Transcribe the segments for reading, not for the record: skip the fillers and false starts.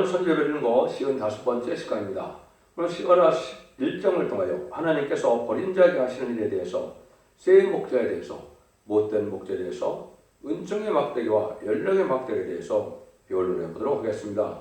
오늘은 선제드리는 거 55번째 시간입니다. 오늘 시간의 일정을 통하여 하나님께서 버린 자에게 하시는 일에 대해서, 새 목자에 대해서, 못된 목자에 대해서, 은총의 막대기와 연령의 막대기에 대해서 변론해 보도록 하겠습니다.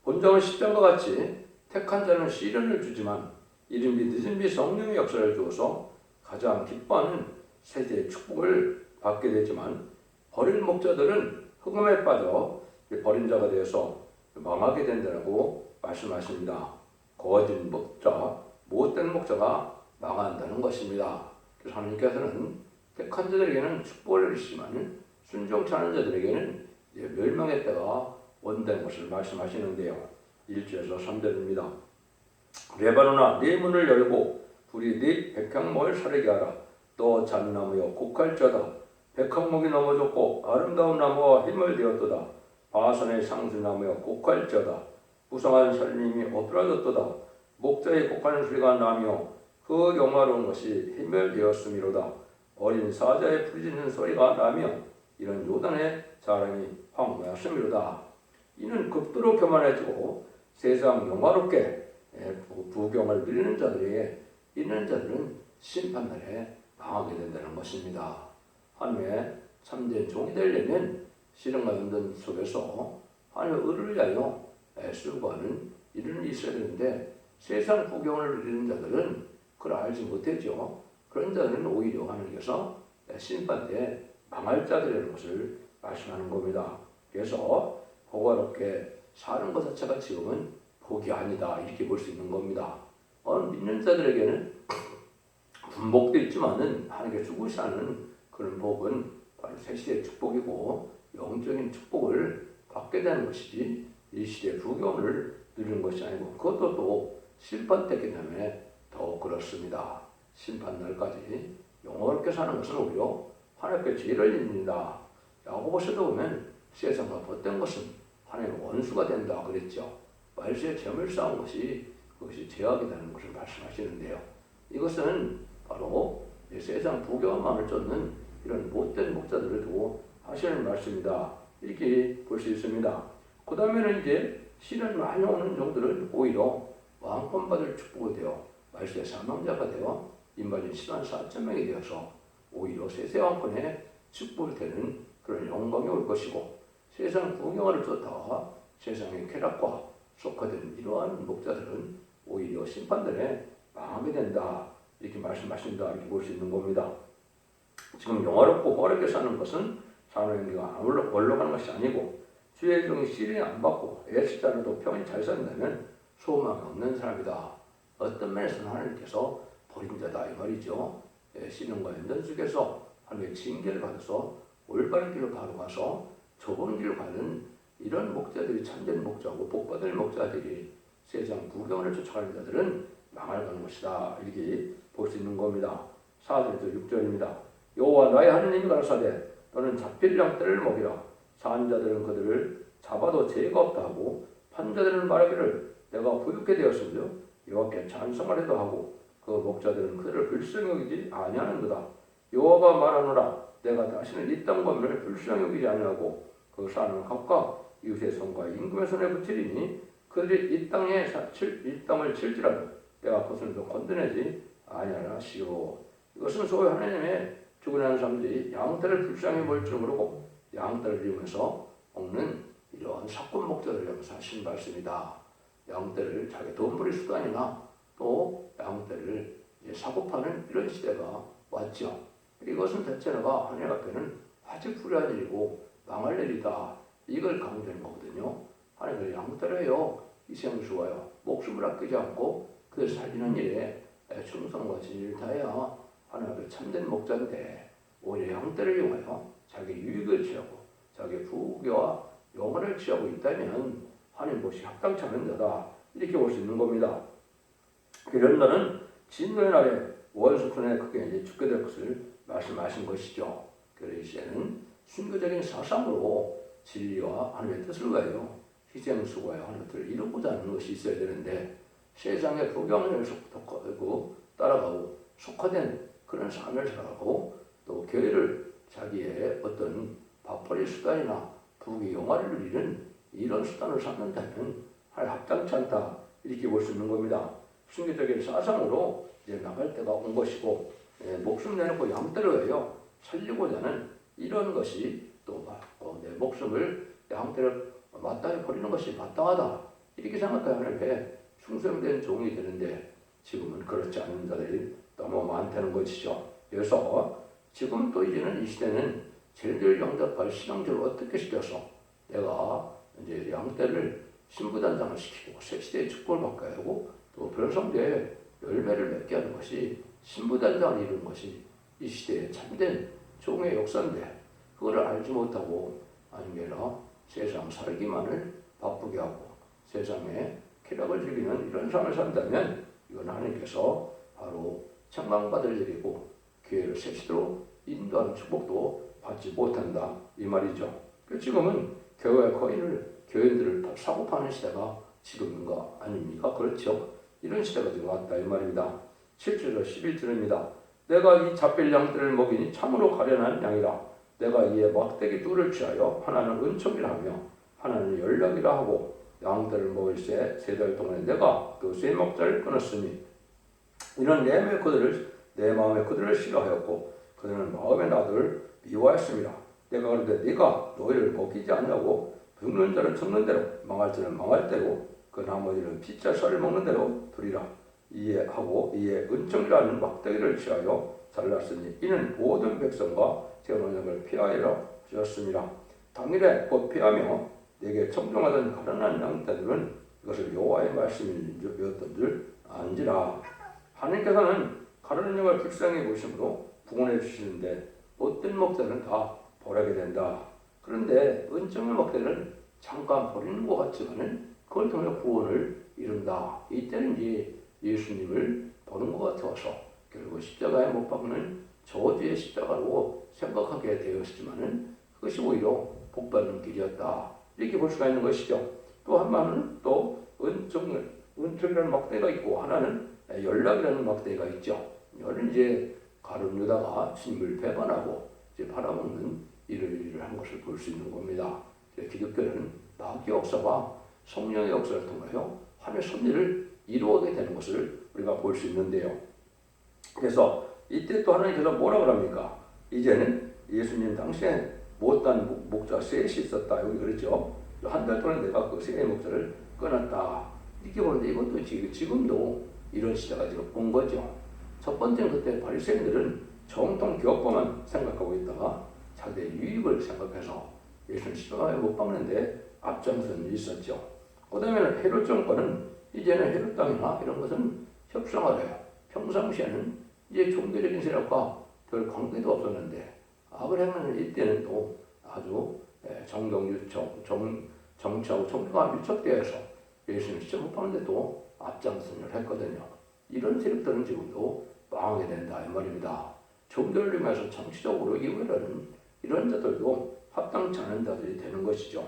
본정은 10장과 같이 택한 자는 시련을 주지만 이른비 늦은비 성령의 역사를 주어서 가장 기뻐하는 세대의 축복을 받게 되지만, 버린 목자들은 흑암에 빠져 버린 자가 되어서 망하게 된다고 말씀하십니다. 거짓 목자, 못된 목자가 망한다는 것입니다. 그래서 하나님께서는 택한 자들에게는 축복을 내리시지만 순종치 않은 자들에게는 멸망의 때가 온다는 것을 말씀하시는데요. 1절에서 3절입니다. 레바논아, 네 문을 열고 불이 네 백향목을 사르게 하라. 너 잣나무여 곡할자다. 백향목이 넘어졌고 아름다운 나무와 힘을되었도다. 바산의 상수나무여 곡할자다. 부성한 살림이 오그라졌도다. 목자의 곡하는 소리가 나며 그 영화로운 것이 힘을되었음이로다. 어린 사자의 부르짖는 소리가 나며 이런 요단의 자랑이 황무하였음이로다. 이는 극도로 교만해지고 세상 영화롭게 부경을 누리는 자들에게 있는 자들은 심판날에 망하게 된다는 것입니다. 하나님의 참된 종이 되려면 시련과 연단 속에서 하나님의 의를 위하여 애쓰고하는 일은 있어야 되는데, 세상 부경을 누리는 자들은 그걸 알지 못했죠. 그런 자들은 오히려 하나님께서 심판 때 망할 자들이라는 것을 말씀하는 겁니다. 그래서 호화롭게 사는 것 자체가 지금은 복이 아니다, 이렇게 볼 수 있는 겁니다. 믿는 자들에게는 분복도 있지만은 하나님께 주고 사는 그런 복은 바로 새 시대의 축복이고 영적인 축복을 받게 되는 것이지, 이 시대의 부경을 누리는 것이 아니고, 그것도 또 심판 때이기 때문에 더 그렇습니다. 심판날까지 영원롭게 사는 것은 오히려 하나님께 죄를 입는다. 야고보서도 보면 세상과 벗된 것은 하나님의 원수가 된다 그랬죠. 말세에 점을 쌓은 것이 그것이 죄악이라는 것을 말씀하시는데요. 이것은 바로 세상 부경만을 쫓는 이런 못된 목자들을 두고 하시는 말씀이다, 이렇게 볼 수 있습니다. 그 다음에는 이제 시련이 많이 오는 종들은 오히려 왕권 받을 축복이 되어 말세의 사망자가 되어 인발인 104,000명이 되어서 오히려 세세 왕권에 축복이 되는 그런 영광이 올 것이고, 세상 부경을 쫓다가 세상의 쾌락과 속화된 이러한 목자들은 오히려 심판들에 망하게 된다, 이렇게 말씀하신다, 이렇게 볼 수 있는 겁니다. 지금 영화롭고 호화롭게 사는 것은 사람에게가 올라가는 것이 아니고, 주의 종이 시련이 안 받고 애쓰자라도 평안히 잘 산다면 소망이 없는 사람이다. 어떤 면에서는 하나님께서 버린 자다, 이 말이죠. 시련과 연단 속에서 하나님의 징계를 받아서 올바른 길로 바로 가서 좁은 길로 가는 이런 목자들이 참된 목자고, 복받을 목자들이 세상 부경을 쫓아가는 자들은 망할 것이다, 이렇게 볼 수 있는 겁니다. 4절에서 6절입니다. 여호와 나의 하나님이 가라사대 너는 잡힐 양떼를 먹이라. 산 자들은 그들을 잡아도 죄가 없다 하고, 판 자들은 말하기를 내가 부유케 되었으며 여호와께 찬송을 해도 하고, 그 목자들은 그들을 불쌍히 여기지 아니하는도다. 여호와가 말하노라. 내가 다시는 이 땅 범인을 불쌍히 여기지 아니하고 그 산을 각각 이웃의 손과 임금의 손에 붙이리니 그들이 이 땅을 칠지라도 내가 그것을 더 건드내지 아니하라 하시오. 이것은 소위 하나님의 죽어나는 사람들이 양떼를 불쌍히 볼 줄 모르고 양떼를 이용해서 먹는 이러한 사꾼 목자들을 향해서 하신 말씀이다. 양떼를 자기 돈벌이 수단이나 또 양떼를 사고 파는 이런 시대가 왔죠. 이것은 대체가 하나님 앞에는 화제풀이한 일이고 망할 일이다, 이걸 강조하는 거거든요. 하나님은 양떼를 해요. 희생수고요. 목숨을 아끼지 않고 그들 살리는 일에 충성과 진리를 다해야 하나님 앞에 참된 목자인데, 오히려 양떼를 이용하여 자기 유익을 취하고 자기 부귀와 영화를 취하고 있다면 하나님 보시 합당치 않은 자다, 이렇게 볼 수 있는 겁니다. 이런 자는 진노의 날에 원수꾼의 크게 죽게 될 것을 말씀하신 것이죠. 그래서 이제는 순교적인 사상으로 진리와 하나님의 뜻을 가요 희생수고와 하나님의 뜻을 이루고자 하는 것이 있어야 되는데, 세상의 부경을 따라가고 속화된 그런 삶을 살아가고, 또 교회를 자기의 어떤 밥벌이 수단이나 부귀 영화를 누리는 이런 수단을 삼는다면 마땅치 않다 이렇게 볼 수 있는 겁니다. 순교적인 사상으로 이제 나갈 때가 온 것이고 목숨 내놓고 양떼를 살리고자 하는 이런 것이 또 내 목숨을 양떼를 마땅히 버리는 것이 마땅하다 이렇게 생각하면 왜 충성된 종이 되는데 지금은 그렇지 않은 자들이 너무 많다는 것이죠. 그래서 지금 또 이제는 이 시대는 제일 영접할 신앙적을 어떻게 시켜서 내가 이제 양떼를 신부단장을 시키고 새 시대의 축복을 받게 하고 또 별성대에 열매를 맺게 하는 것이 신부단장을 이루는 것이 이 시대의 참된 종의 역사인데 그거를 알지 못하고 아니면 세상 살기만을 바쁘게 하고 세상에 쾌락을 즐기는 이런 삶을 산다면 이건 하나님께서 바로 책망받을 일이고 교회를 새 시대로 인도하는 축복도 받지 못한다 이 말이죠. 지금은 교인들을 사고 파는 시대가 지금인 거 아닙니까? 그렇죠? 이런 시대가 지금 왔다 이 말입니다. 7절 11절입니다. 내가 이 잡힐 양들을 먹이니 참으로 가련한 양이라. 내가 이에 막대기 둘을 취하여 하나는 은총이라 하며 하나는 연락이라 하고 양들을 먹을 새 3달 동안에 내가 그 쇠 목자를 끊었으니 이는 내 마음에 그들을 싫어하였고 그들은 마음에 나를 미워하였습니다. 내가 그런데 네가 너희를 먹이지 않냐고 죽는 자는 죽는 대로 망할 자는 망할 대로 그 나머지는 피자 쌀을 먹는 대로 두리라. 이에 은총이라는 막대기를 취하여 잘랐으니 이는 모든 백성과 제 언약을 피하여 주었습니다. 당일에 곧 피하며 내게 청종하던 가련한 양떼들은 이것을 여호와의 말씀이었던 줄 안지라. 하나님께서는 가련한 양을 불쌍히 보심으로 구원해 주시는데 못된 목자는 다 버리게 된다. 그런데 은총의 목자는 잠깐 버리는 것 같지만은 그걸 통해 구원을 이룬다. 이때는 이제 예수님을 보는 것 같아서 결국 십자가에 못 박는 저주의 십자가로 생각하게 되었지만은 그것이 오히려 복받는 길이었다. 이렇게 볼 수가 있는 것이죠. 또 한 번은 또 은총이라는 막대가 있고 하나는 연락이라는 막대가 있죠. 이는 이제 가룟 유다가 주님을 배반하고 이제 팔아먹는 일을 한 것을 볼 수 있는 겁니다. 기독교는 마귀의 역사와 성령의 역사를 통하여 하나님의 섭리를 이루어가게 되는 것을 우리가 볼 수 있는데요. 그래서 이때 또 하나님께서 뭐라 그럽니까? 이제는 예수님 당시에 못한 목자 셋이 있었다. 여기 그랬죠. 한 달 동안 내가 그 세 목자를 끊었다. 이렇게 보는데 이것도 지금도 이런 시대가 지금 온 거죠. 첫 번째는 그때 바리새인들은 정통 교법만 생각하고 있다가 자기의 유익을 생각해서 예수님 십자가에 못 박는데 앞장선 일이 있었죠. 그 다음에는 헤롯 정권은 이제는 헤롯 땅이나 이런 것은 협상을 해요. 평상시에는 이제 종교적인 세력과 별 관계도 없었는데 악을 행하는 이때는 또 아주 정치하고 종교가 밀착되어서 예수님 십자가 못 박는데 또 앞장선을 했거든요. 이런 세력들은 지금도 망하게 된다 이 말입니다. 종교를 위해서 정치적으로 이외라는 이런 자들도 합당치 않은 자들이 되는 것이죠.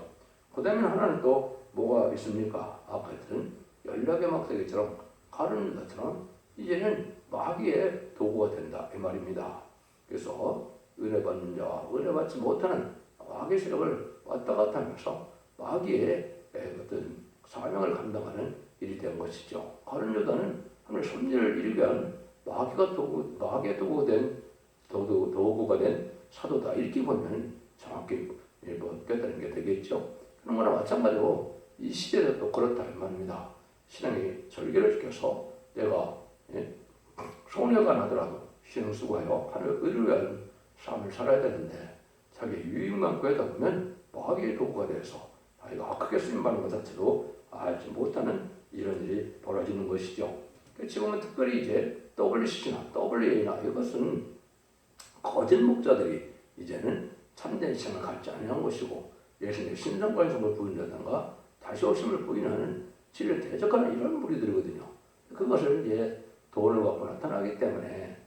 그 다음에 하나는 또 뭐가 있습니까? 아까 했던 연락의 막대기처럼 가르는 자처럼 이제는 마귀의 도구가 된다 이 말입니다. 그래서 은혜 받는 자와 은혜 받지 못하는 마귀의 세력을 왔다 갔다 하면서 마귀의 어떤 사명을 감당하는 일이 된 것이죠. 가룟 유다는 하나님의 섭리를 이루게 하는 마귀의 도구가 된 사도다. 이렇게 보면 정확히 깨달은 게 되겠죠. 그런 거나 마찬가지로 이 시대도 또 그렇다 이 말입니다. 신앙이 절개를 시켜서 내가 손해가 나더라도 신을 수고하여 하늘 의를 위한 삶을 살아야 되는데 자기 유익만 구하다 보면 마귀의 도구가 돼서 자기가 크게 쓰임받는 것 자체도 알지 못하는 이런 일이 벌어지는 것이죠. 지금은 특별히 이제 WCC나 WA나 이것은 거짓 목자들이 이제는 참된 신을 갖지 않은 것이고 예수님의 신성관성을 부인하든가 다시 오심을 부인하는 진리를 대적하는 이런 무리들이거든요. 그것을 이제 돈을 갖고 나타나기 때문에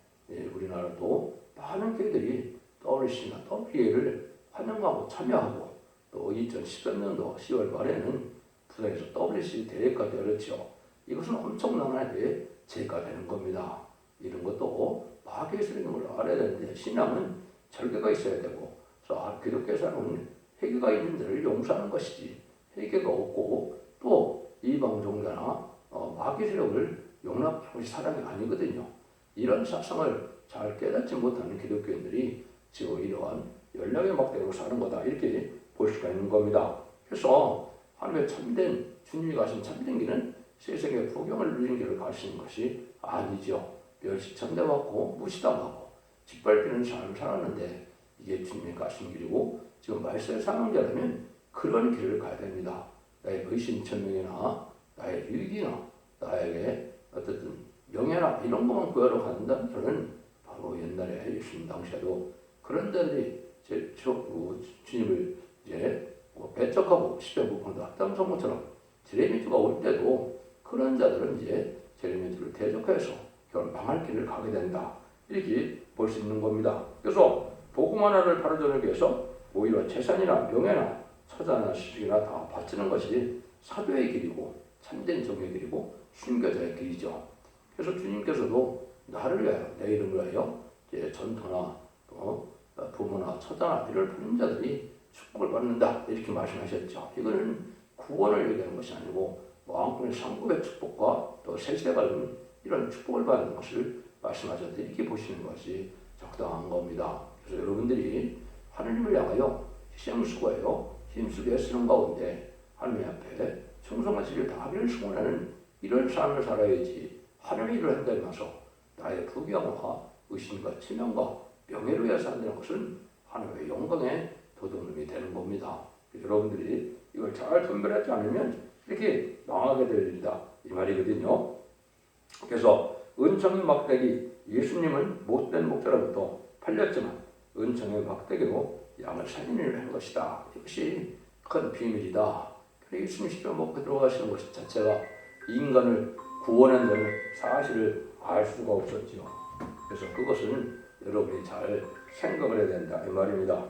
우리나라도 많은 교회들이 WCC나 WA를 환영하고 참여하고 또 2013년도 10월 말에는 부산에서 WCC 대회까지 열었죠. 이것은 엄청난 하나의 죄가 되는 겁니다. 이런 것도 마귀의 쓰는 걸 알아야 되는데 신앙은 절개가 있어야 되고 기독교에서는 회개가 있는 데를 용서하는 것이지 회개가 없고 또 이방 종자나 마귀 세력을 용납하는 것이 사랑이 아니거든요. 이런 사상을 잘 깨닫지 못하는 기독교인들이 지금 이러한 연락의 막대로 사는 거다 이렇게 볼 수가 있는 겁니다. 그래서 하나님의 참된 주님이 가신 참된 길은 세상의 포경을 누리는 길을 가시는 것이 아니죠. 멸시천대받고 무시당하고 짓밟히는 삶을 살았는데 이게 주님이 가신 길이고 지금 말세의 상황자라면 그런 길을 가야 됩니다. 나의 의심천명이나 나의 유익이나 나에게 어떤 명예나 이런 것만 구하러 간다는 저는 바로 옛날에 예수님 당시에도 그런 자들이 주님을 이제 배척하고 십자군도 앞담성모처럼 제레미주가 올 때도 그런 자들은 이제 제레미주를 대적해서 결국 망할 길을 가게 된다 이렇게 볼 수 있는 겁니다. 그래서 복음 하나를 바로 전하기 위해서 오히려 재산이나 명예나 처자나 시중이나 다 바치는 것이 사도의 길이고 참된 정의 길이고 순교자의 길이죠. 그래서 주님께서도 나를 위하여 내 이름을 위하여 이제 전토나 부모나 처자나 이를 부는 자들이 축복을 받는다 이렇게 말씀하셨죠. 이거는 구원을 얘기하는 것이 아니고 왕권의 상급의 축복과 또 세세가 받는 이런 축복을 받는 것을 말씀하셨다 이렇게 보시는 것이 적당한 겁니다. 그래서 여러분들이 하나님을 향하여 희생수고하여 힘쓰게 쓰는 가운데 하나님 앞에 충성한 일을 다하기를 소원하는 이런 삶을 살아야지 하나님의 일을 한다면서 나의 부귀영화 의심과 치명과 명예를 위해서 한다는 것은 하나님의 영광의 도둑놈이 되는 겁니다. 여러분들이 이걸 잘 분별하지 않으면 이렇게 망하게 될 일이다 이 말이거든요. 그래서 은총의 막대기 예수님은 못된 목자로부터 팔렸지만 은총의 막대기로 양을 살인을 한 것이다. 이것이 큰 비밀이다. 예수님 십자가 먹고 들어가시는 것 자체가 인간을 구원한다는 사실을 알 수가 없었지요. 그래서 그것은 여러분이 잘 생각을 해야 된다 이 말입니다.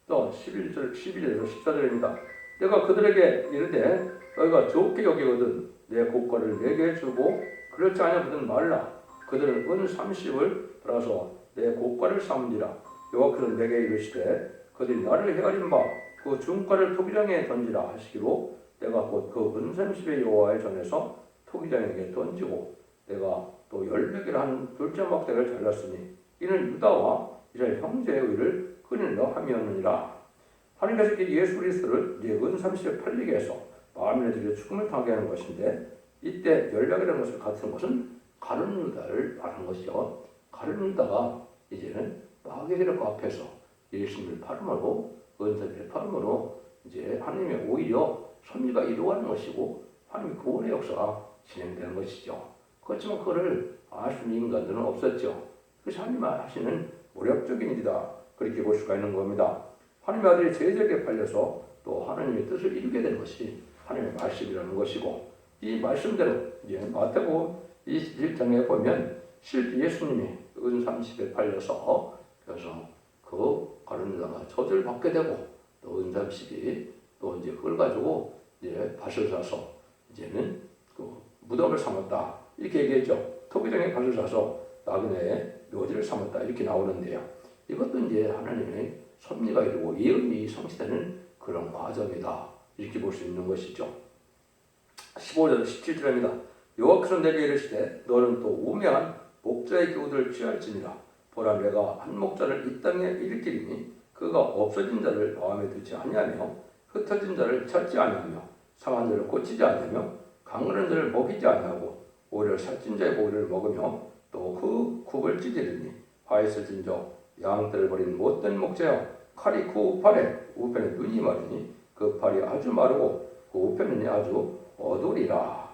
또 11절에서 14절입니다. 내가 그들에게 이르되 너희가 좋게 여기거든 내 고가를 내게 주고 그렇지 아니하거든 말라. 그들은 은 30을 들어서 내 고가를 삼으리라. 여호와께서 내게 이르시되 그들이 나를 헤아린 바 그 중가를 토기장에 던지라 하시기로 내가 곧 그 은 30의 여호와의 전에서 토기장에게 던지고 내가 또 10개를 한 둘째 막대를 잘랐으니 이는 유다와 이스라엘 형제의 의를 끊으려 함이었느니라. 하나님께서 예수 그리스도를 은 30에 팔리게 해서 마음에 들여 죽음을 당하게 하는 것인데 이때 연락이라는 것을 같은 것은 가룟 유다를 말하는 것이죠. 가룟 유다가 이제는 마귀의 세력 앞에서 예수님을 팔음으로 은사를 팔음으로 이제 하나님의 오히려 섭리가 이루어가는 것이고 하나님의 구원의 역사가 진행되는 것이죠. 그렇지만 그거를 알 수 있는 인간들은 없었죠. 그래서 하나님 하시는 모략적인 일이다 그렇게 볼 수가 있는 겁니다. 하나님의 아들이 제자에게 팔려서 또 하나님의 뜻을 이루게 된 것이 하나님의 말씀이라는 것이고 이 말씀대로 이제 마태복음 21장에 보면 실제 예수님이 은 30에 팔려서 그래서 그 가룟 유다가 저주를 받게 되고 또 은 30이 또 이제 그걸 가지고 이제 밭을 사서 이제는 그 무덤을 삼았다 이렇게 얘기했죠. 토기장에 밭을 사서 나그네의 묘지를 삼았다 이렇게 나오는데요. 이것도 이제 하나님의 섭리가 이루고 예언이 성취되는 그런 과정이다 이렇게 볼 수 있는 것이죠. 15절 17절입니다. 여호와께서 내게 이르시되 너는 또 우매한 목자의 교훈을 취할지니라. 보라 내가 한 목자를 이 땅에 일으키리니 그가 없어진 자를 마음에 두지 아니하며 흩어진 자를 찾지 아니하며 상한 자를 고치지 아니하며 강건한 자를 먹이지 아니하고 오히려 살찐 자의 고기를 먹으며 또 그 굽을 찢으리니 화있을진저 양떼를 버린 못된 목자여 칼이 그 우편에 눈이 마르니 그 팔이 아주 마르고 그 우편이 아주 어두리라.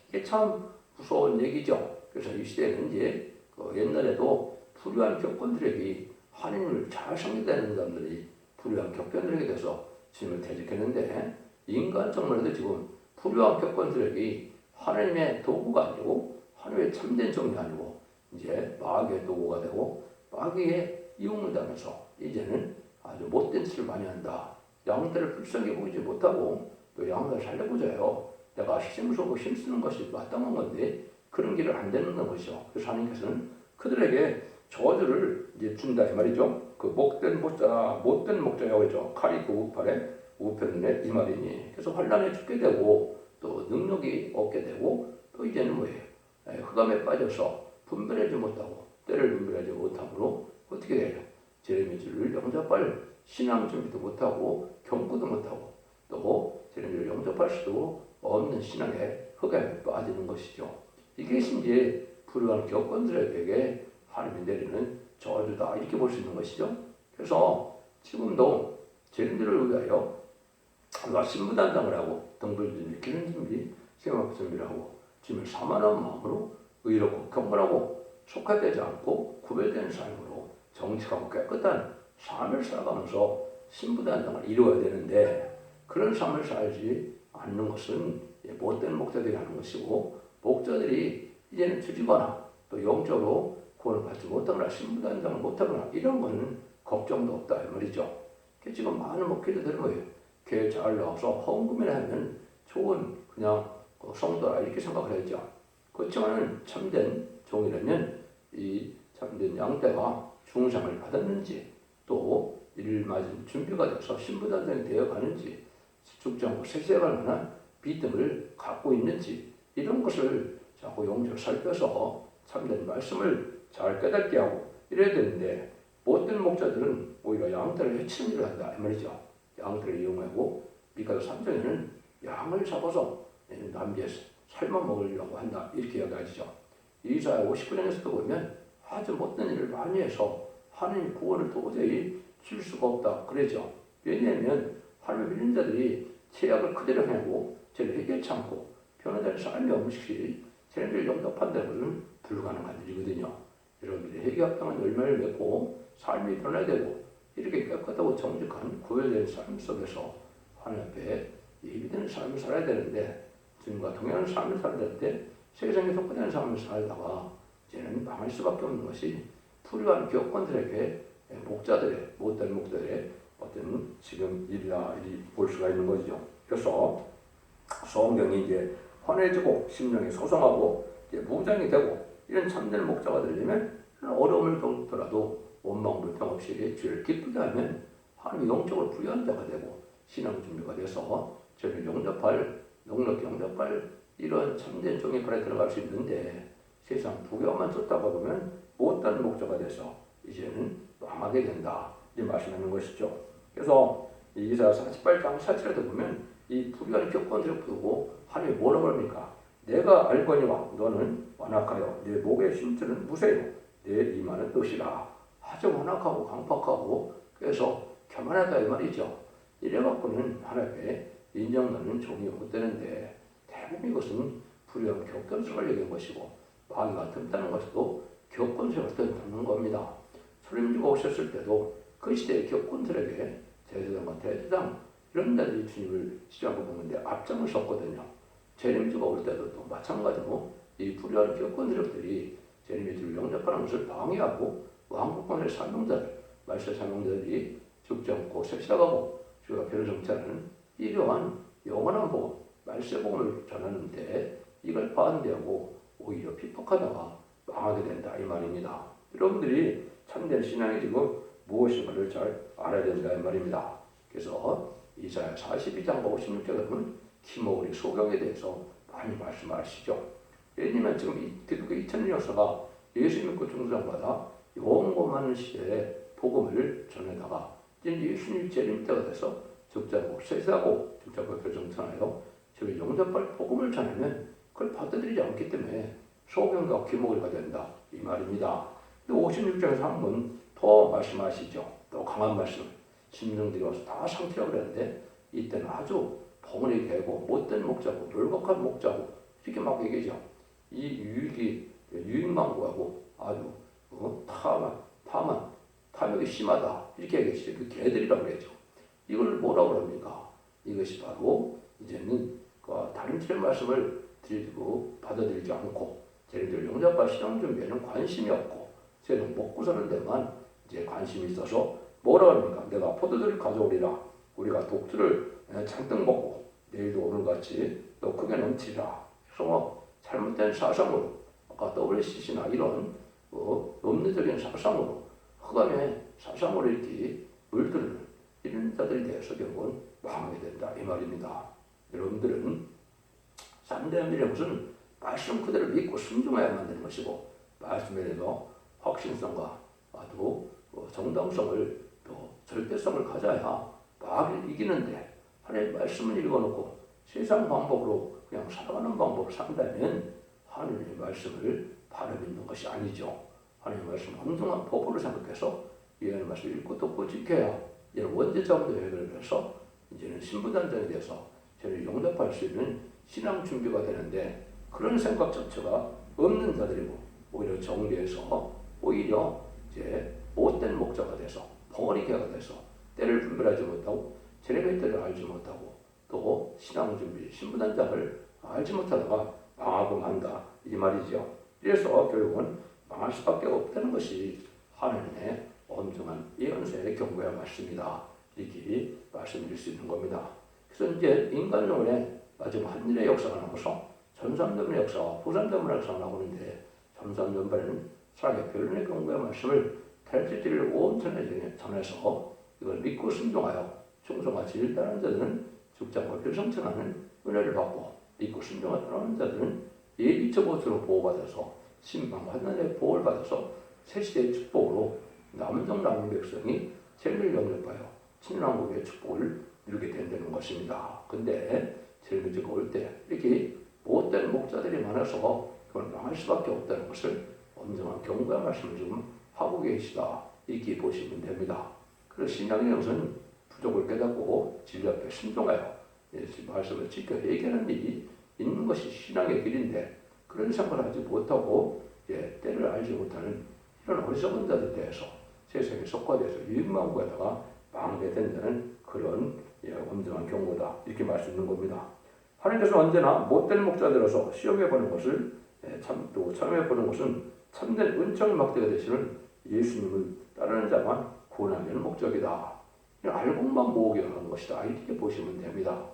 이게 참 무서운 얘기죠. 그래서 이 시대는 이제 옛날에도 불우한 격권들에게 하나님을 잘 섬기다는 사람들이 불우한 격권들에게 대해서 주님을 대적했는데 인간적으로도 지금 불우한 격권들에게 하나님의 도구가 아니고 하나님의 참된 정이 아니고 이제 마귀의 도구가 되고 마귀의 이용을 당해서 이제는 아주 못된 짓을 많이 한다. 양들을 불쌍히 보이지 못하고 또 양들을 살려보자요. 내가 희생으로 힘쓰는 것이 마땅한 건데 그런 길을 안 되는 것이죠. 그래서 하나님께서는 그들에게 저주를 이제 준다 이 말이죠. 그 못된 목자라고 했죠. 칼이 그 우팔에 우편에 이 말이니. 그래서 환란에 죽게 되고 또 능력이 없게 되고 또 이제는 뭐예요? 흑암에 빠져서 분별하지 못하고 때를 분별하지 못함으로 어떻게 돼요? 제레미야를 영접할 신앙 준비도 못하고 경고도 못하고 또 제레미야를 영접할 수도 없는 신앙의 흑암에 빠지는 것이죠. 이것이 이제 불우한 교권들에게 하나님이 내리는 저주다 이렇게 볼 수 있는 것이죠. 그래서 지금도 제림들을 위하여 우리가 신부단장을 하고 등불 준비, 기름 준비, 생각 준비를 하고 주님을 사모하는 마음으로 의롭고 경건하고 속화되지 않고 구별된 삶으로 정직하고 깨끗한 삶을 살아가면서 신부단장을 이루어야 되는데 그런 삶을 살지 않는 것은 못된 목자들이 하는 것이고 목자들이 이제는 줄이거나 또 영적으로 구원을 받지 못하거나 신부단장을 못하거나 이런 거는 걱정도 없다 이 말이죠. 지금 많은 목회자들은 뭐예요? 교회 잘 나와서 헌금이나 하면 좋은 그냥 성도라 이렇게 생각을 하죠. 그렇지만 참된 종이라면 이 참된 양떼가 중상을 받았는지 또 이를 맞은 준비가 돼서 신부단장이 되어 가는지 죽지 않고 세세갈 만한 믿음을 갖고 있는지 이런 것을 자꾸 영적으로 살펴서 참된 말씀을 잘 깨닫게 하고 이래야 되는데 못된 목자들은 오히려 양떼를 해치는 일을 한다 이 말이죠. 양떼를 이용하고 미가서 3장에는 양을 잡아서 남비에서 삶아 먹으려고 한다 이렇게 이야기하죠. 이사야 59장에서도 보면 아주 못된 일을 많이 해서 하나님 구원을 도저히 줄 수가 없다 그러죠. 왜냐하면 하나님의 믿는 자들이 죄악을 그대로 행하고 죄를 해결치 않고 변화되는 삶이 없이 죄를 영접한다는 것은 불가능한 일이거든요. 여러분들이 회개합당한 열매를 맺고 삶이 변화되고 이렇게 깨끗하고 정직한 구별된 삶 속에서 하나님 앞에 예비되는 삶을 살아야 되는데 주님과 동행하는 삶을 살아야 되는데 세상에 속하는 삶을 살다가 이제는 망할 수밖에 없는 것이 불의한 교권들에게 목자들의 못된 목자들의 어떤 지금 일이다 이리 볼 수가 있는 거죠. 그래서 성경이 이제 환해지고 심령이 소성하고 이제 무장이 되고 이런 참된 목자가 되려면 어려움을 겪더라도 원망 불평 없이 주를 기쁘게 하면 하나님이 영적으로 부유한 자가 되고 신앙 준비가 돼서 저를 영접할 넉넉히 영접할 이런 참된 종의 발에 들어갈 수 있는데 세상 부교만 쫓다가 보면 못된 목자가 돼서 이제는 망하게 된다 이 말씀하는 것이죠. 그래서 이사야 48장 4절에도 보면 이 불의한 교권들을 부르고 하나님이 뭐라고 합니까? 내가 알거니와 너는 완악하여 내 목의 심줄은 무쇠요 내 이마는 뜻이라. 아주 완악하고 강팍하고 그래서 교만하다 이 말이죠. 이래갖고는 하나님의 인정받는 종이 못 되는데 대부분 이것은 불의한 교권수를 얘기한 것이고 마귀가 틈타는 것도 교권수를 틈타는 겁니다. 소림주가 오셨을 때도 그 시대의 교권들에게 제사장과 대제장 이런 데들이 주님을 시작하고 보는데 앞장을 섰거든요. 제림주가 올 때도 또 마찬가지로 이 불의한 교권들이 제림주를 영접하는 것을 방해하고 왕국권의 사명자들, 말세 사명자들이 죽지 않고 섹시하고 주가 별을 정치하는 이러한 영원한 복음, 말세 복음을 전하는데 이걸 반대하고 오히려 핍박하다가 망하게 된다 이 말입니다. 여러분들이 참된 신앙이 지금 무엇인가를 잘 알아야 된다 이 말입니다. 그래서 이사야 42장과 56장에 보면 기모우리 소경에 대해서 많이 말씀하시죠. 왜냐하면 지금 기독교 2000년 역사가 예수 믿고 중생받아 온 많은 시대에 복음을 전해다가 이제 예수님 재림 때가 돼서 적자고 세세하고 적자고 결정전하여 저를 영접할 복음을 전하면 그걸 받아들이지 않기 때문에 소경과 기모우리가 된다 이 말입니다. 56장에서 한 번 더 말씀하시죠. 또 강한 말씀. 심령들이 와서 다 상태라고 그랬는데 이때는 아주 벙어리게 하고 못된 목자고 물곡한 목자고 이렇게 막 얘기하죠. 이 유익만 구하고 아주 탐욕이 심하다 이렇게 얘기하시죠. 그 개들이라고 그러죠. 이걸 뭐라고 합니까? 이것이 바로 이제는 다른 틀의 말씀을 드리고 받아들이지 않고 쟤네들 영접과 신앙 준비에는 관심이 없고 쟤는 먹고 사는 데만 이제 관심이 있어서 뭐라 합니까? 내가 포도주를 가져오리라. 우리가 독주를 잔뜩 먹고 내일도 오늘같이 또 크게 넘치라. 그래서 잘못된 사상으로 아까 WCC나 이런 논리적인 사상으로 흑암의 사상으로 이렇게 물들는 이런 자들에 대해서 결국은 망하게 된다 이 말입니다. 여러분들은 참된 믿음의 것은 말씀 그대로 믿고 순종해야만 되는 것이고, 말씀에 대해서 확신성과 또 정당성을 또 절대성을 가져야 마귀를 이기는데, 하나님의 말씀을 읽어놓고 세상 방법으로 그냥 살아가는 방법을 산다면 하나님의 말씀을 바로 믿는 것이 아니죠. 하나님의 말씀을 온전한 법으로 생각해서 이 하나님의 말씀을 읽고 듣고 지켜야 이제는 원죄자금도 해결을 해서 이제는 신부단장에 대해서 저를 용납할 수 있는 신앙 준비가 되는데, 그런 생각 자체가 없는 자들이고 오히려 정죄해서 오히려 이제 못된 목자가 돼서 벙어리개가 돼서 때를 분별하지 못하고 제레의 때를 알지 못하고 또 신앙 준비 신부단장을 알지 못하다가 망하고 만다 이 말이죠. 그래서 결국은 망할 수밖에 없다는 것이 하나님의 엄중한 예언서의 경고의 말씀이다, 이렇게 말씀드릴 수 있는 겁니다. 그래서 이제 인간론의 마지막 한일의 역사가 나와서 전산전문의 역사와 후산전문의 역사가 나오는데, 전산전문에는 사랑의 변론의 경고의 말씀을 탈지지를 온전히 전해서 이걸 믿고 순종하여 충성과 진리를 따르는 자들은 죽장과 필성천하는 은혜를 받고, 믿고 순종하여 따르는 자들은 예비처보수로 보호받아서 신방과 하나님의 보호를 받아서 새시대의 축복으로 남은 남은 백성이 재미를 영접하여 신랑국의 축복을 누리게 된다는 것입니다. 근데 재미가 올 때 이렇게 못된 목자들이 많아서 그걸 망할 수밖에 없다는 것을 온전한 경고의 말씀을 좀 하고 계시다, 이렇게 보시면 됩니다. 그래서 신앙의 것은 부족을 깨닫고 진리 앞에 순종하여 말씀을 지켜 해결하는 일이 있는 것이 신앙의 길인데, 그런 생각을 하지 못하고 때를 알지 못하는 이런 어리석은 자들에 대해서 세상에 속화돼서 유익망구에다가 망하게 된다는 그런 엄정한 경고다, 이렇게 말씀드리는 겁니다. 하나님께서 언제나 못된 목자들로서 시험해보는 것을 또 참여해보는 것은 참된 은총의 막대가 되시는 예수님을 따르는 자만 구원하는 목적이다. 알곡만 모으게 하는 것이다, 이렇게 보시면 됩니다.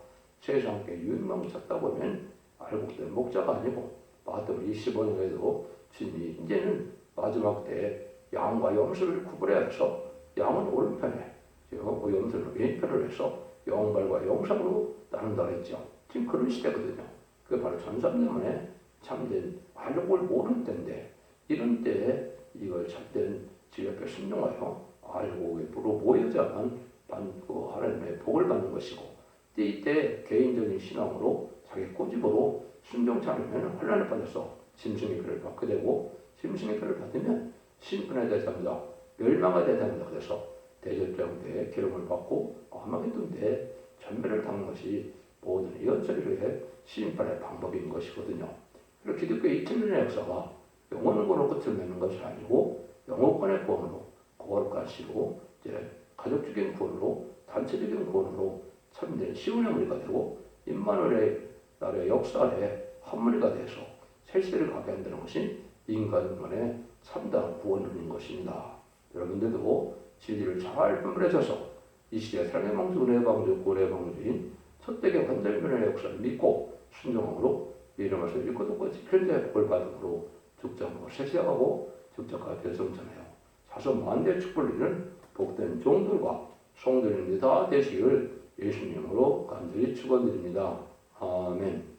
세상에 유익망을 찾다 보면 알곡된 목자가 아니고 마태복음 25장에도 주님이 이제는 마지막 때 양과 염소를 구분해야 해서 양은 오른편에 염소는 왼편을 해서 영발과 영상으로 나눈다 했죠. 지금 그런 시대거든요. 그게 바로 전삼년만에 참된 알곡을 모르는 때인데, 이런 때에 이걸 참된 진리 앞에 순종하여 알곡으로 모여야만 하나님의 복을 받는 것이고, 이때 개인적인 신앙으로 자기 꼬집으로 순종치 않으면 환난을 받아서 짐승의 표를 받게 되고, 짐승의 표를 받으면 심판의 대상자, 멸망의 대상자 돼서 대접장 때에 기름을 받고 아마겟돈 때에 전멸을 당한 것이 모든 예언서리의 심판의 방법인 것이거든요. 그리고 기독교의 2000년의 역사가 영혼권으로 끝을 맺는 것이 아니고 영혼권의 구원으로, 거룩한 시로 이제 가족적인 구원으로, 단체적인 구원으로 참된 시온의 무리가 되고 임마누엘의 나라의 역사 아래 한 무리가 돼서 새시대를 가게 한다는 것이 인간만의 참다운 구원인 것입니다. 여러분들도 진리를 잘 분별하셔서 이 시대의 사랑의 방주, 은혜의 방주, 구원의 방주인 첫대의 완전변의 역사를 믿고 순종함으로 이름을 읽고 듣고 지키는 자의 복을 받음으로 죽장하고 세시하고 죽장과 대성전하여 사서 만대의 축복을 누리는 복된 종들과 성도님들 다 되시기를 예수님으로 간절히 축원드립니다. 아멘.